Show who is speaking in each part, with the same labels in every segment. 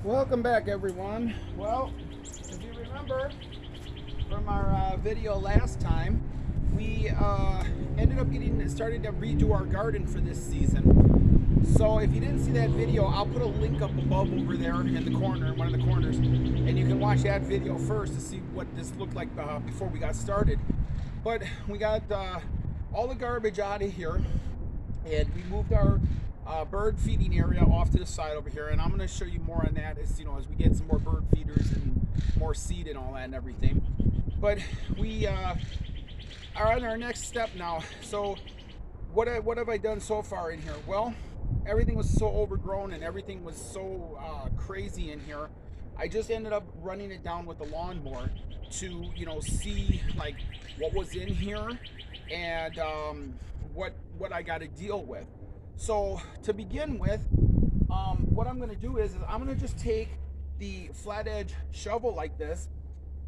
Speaker 1: Welcome back, everyone. Well, if you remember from our video last time, we ended up getting started to redo our garden for this season. So if you didn't see that video, I'll put a link up above over there in the corner, one of the corners, and you can watch that video first to see what this looked like before we got started. But we got all the garbage out of here, and we moved our bird feeding area off to the side over here, and I'm going to show you more on that as as we get some more bird feeders and more seed and all that and everything. But we are on our next step now. So what have I done so far in here? Well, everything was so overgrown and everything was so crazy in here. I just ended up running it down with the lawnmower to see like what was in here and what I got to deal with. So to begin with, what I'm going to do is I'm going to just take the flat edge shovel like this,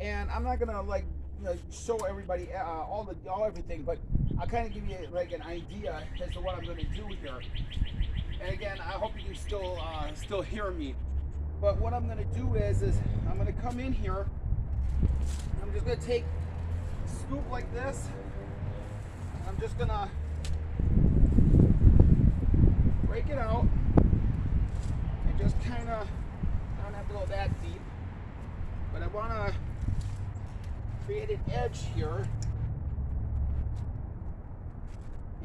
Speaker 1: and I'm not going to show everybody all everything, but I'll kind of give you like an idea as to what I'm going to do here. And again, I hope you can still hear me. But what I'm going to do is I'm going to come in here. I'm just going to take a scoop like this. I'm just going to break it out and just kind of, I don't have to go that deep, but I want to create an edge here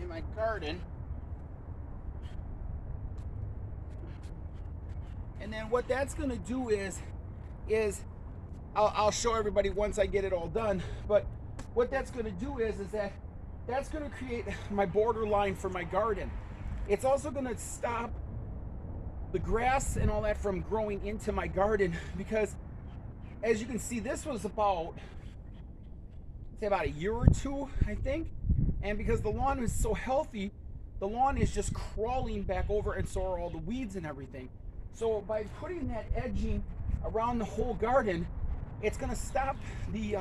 Speaker 1: in my garden. And then what that's going to do is I'll show everybody once I get it all done, but what that's going to do is that's going to create my border line for my garden. It's also going to stop the grass and all that from growing into my garden, because as you can see, this was about a year or two, I think. And because the lawn is so healthy, the lawn is just crawling back over, and so are all the weeds and everything. So by putting that edging around the whole garden, it's going to stop the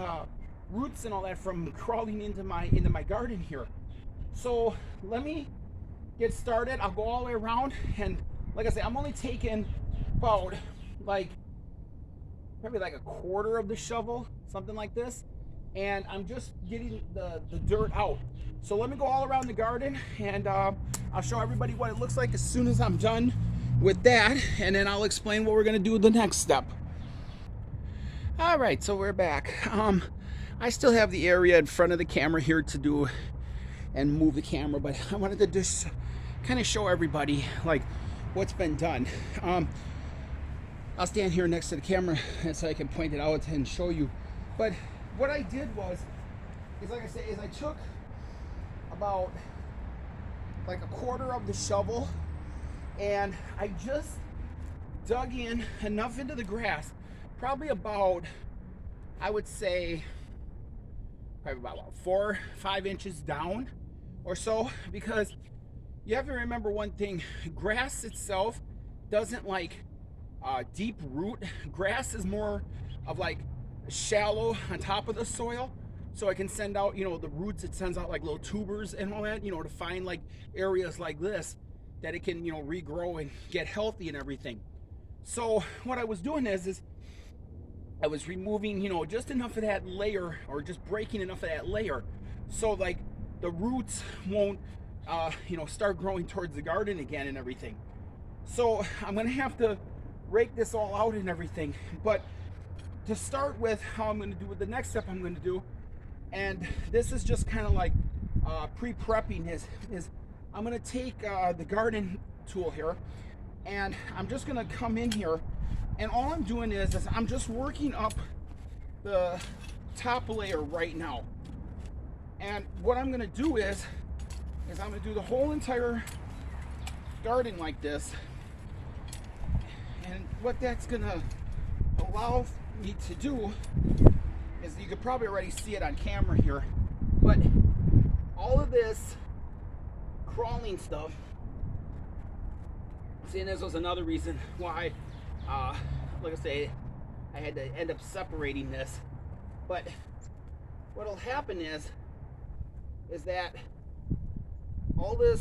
Speaker 1: roots and all that from crawling into my garden here. So let me get started. I'll go all the way around, and like I say, I'm only taking about probably like a quarter of the shovel, something like this, and I'm just getting the dirt out. So let me go all around the garden, and I'll show everybody what it looks like as soon as I'm done with that, and then I'll explain what we're gonna do with the next step. All right, so we're back. I still have the area in front of the camera here to do and move the camera, but I wanted to just kind of show everybody like what's been done. I'll stand here next to the camera so I can point it out and show you. But what I did is like I say, I took about like a quarter of the shovel, and I just dug in enough into the grass, probably about, I would say, probably about 4 or 5 inches down or so, because you have to remember one thing: grass itself doesn't like deep root. Grass is more of like shallow on top of the soil, so it can send out the roots. It sends out like little tubers and all that, to find like areas like this that it can regrow and get healthy and everything. So what I was doing is I was removing just enough of that layer, or just breaking enough of that layer, so like the roots won't start growing towards the garden again and everything. So I'm gonna have to rake this all out and everything. But to start with, how I'm gonna do with the next step I'm gonna do, and this is just kind of like pre-prepping, is I'm gonna take the garden tool here, and I'm just gonna come in here, and all I'm doing is I'm just working up the top layer right now. And what I'm gonna do is I'm gonna do the whole entire garden like this. And what that's gonna allow me to do is, you could probably already see it on camera here, but all of this crawling stuff, see, and this was another reason why, like I say, I had to end up separating this. But what'll happen is that all this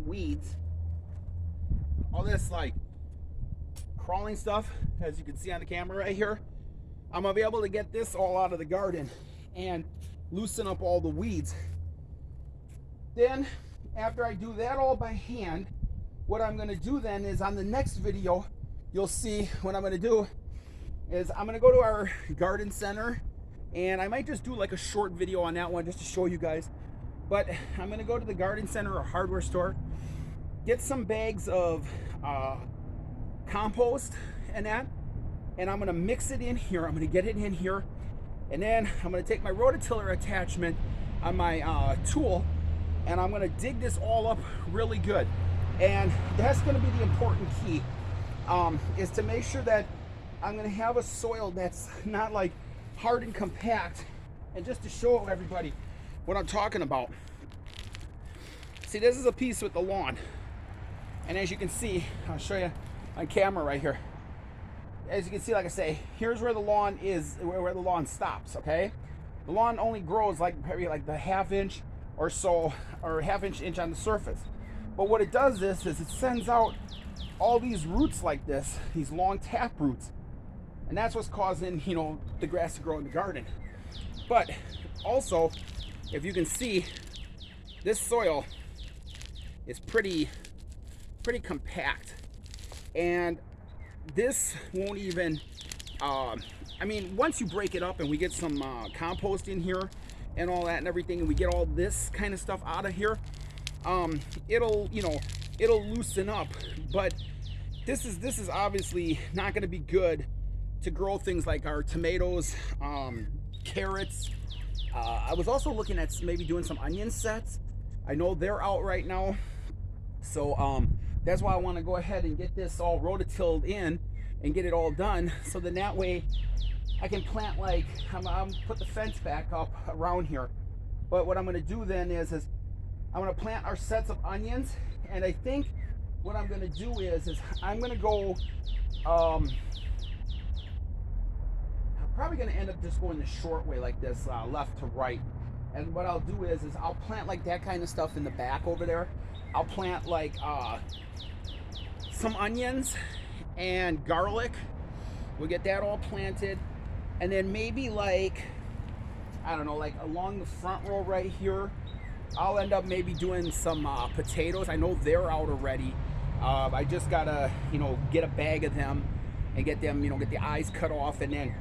Speaker 1: weeds, all this like crawling stuff, as you can see on the camera right here, I'm gonna be able to get this all out of the garden and loosen up all the weeds. Then after I do that all by hand, what I'm gonna do then is on the next video, you'll see what I'm gonna do is I'm gonna go to our garden center, and I might just do like a short video on that one just to show you guys. But I'm gonna go to the garden center or hardware store, get some bags of compost and that, and I'm gonna mix it in here. I'm gonna get it in here, and then I'm gonna take my rototiller attachment on my tool, and I'm gonna dig this all up really good. And that's gonna be the important key, is to make sure that I'm gonna have a soil that's not like hard and compact. And just to show everybody what I'm talking about, see, this is a piece with the lawn, and as you can see, I'll show you on camera right here. As you can see, like I say, here's where the lawn is, where the lawn stops. Okay, the lawn only grows like maybe like the ½ inch or so, or ½ inch on the surface. But what it does is it sends out all these roots like this, these long tap roots, and that's what's causing, you know, the grass to grow in the garden. But also, if you can see, this soil is pretty compact, and this won't even I mean, once you break it up and we get some compost in here and all that and everything, and we get all this kind of stuff out of here, it'll, you know, it'll loosen up. But this is obviously not going to be good to grow things like our tomatoes, carrots. I was also looking at maybe doing some onion sets. I know they're out right now, so that's why I want to go ahead and get this all rototilled in and get it all done, so then that way I can plant, like, I'm put the fence back up around here. But what I'm going to do then is I'm going to plant our sets of onions, and I think what I'm going to do is I'm going to go, I'm probably going to end up just going the short way like this, left to right. And what I'll do is I'll plant like that kind of stuff in the back over there. I'll plant like some onions and garlic. We'll get that all planted, and then maybe like, I don't know, like along the front row right here, I'll end up maybe doing some potatoes. I know they're out already. I just gotta, you know, get a bag of them and get them, you know, get the eyes cut off, and then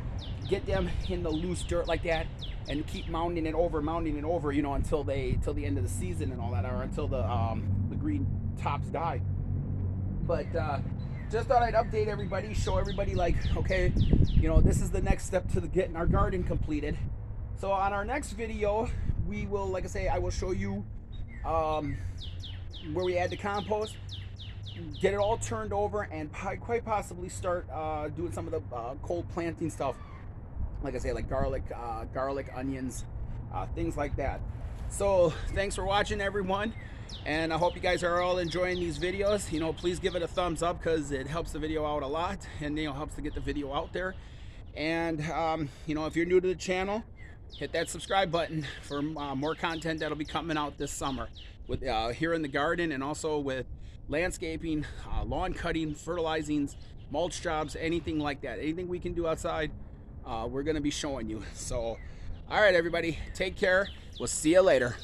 Speaker 1: get them in the loose dirt like that, and keep mounding it over, you know, till the end of the season and all that, or until the green tops die. But just thought I'd update everybody, show everybody, like, okay, you know, this is the next step to getting our garden completed. So on our next video, we will, like I say, I will show you where we add the compost, get it all turned over, and quite possibly start doing some of the cold planting stuff. Like I say, like garlic, onions, things like that. So thanks for watching, everyone, and I hope you guys are all enjoying these videos. You know, please give it a thumbs up, because it helps the video out a lot, and, you know, helps to get the video out there. And you know, if you're new to the channel, hit that subscribe button for more content that'll be coming out this summer with here in the garden, and also with landscaping, lawn cutting, fertilizing, mulch jobs, anything like that. Anything we can do outside, we're going to be showing you. So all right, everybody, take care. We'll see you later.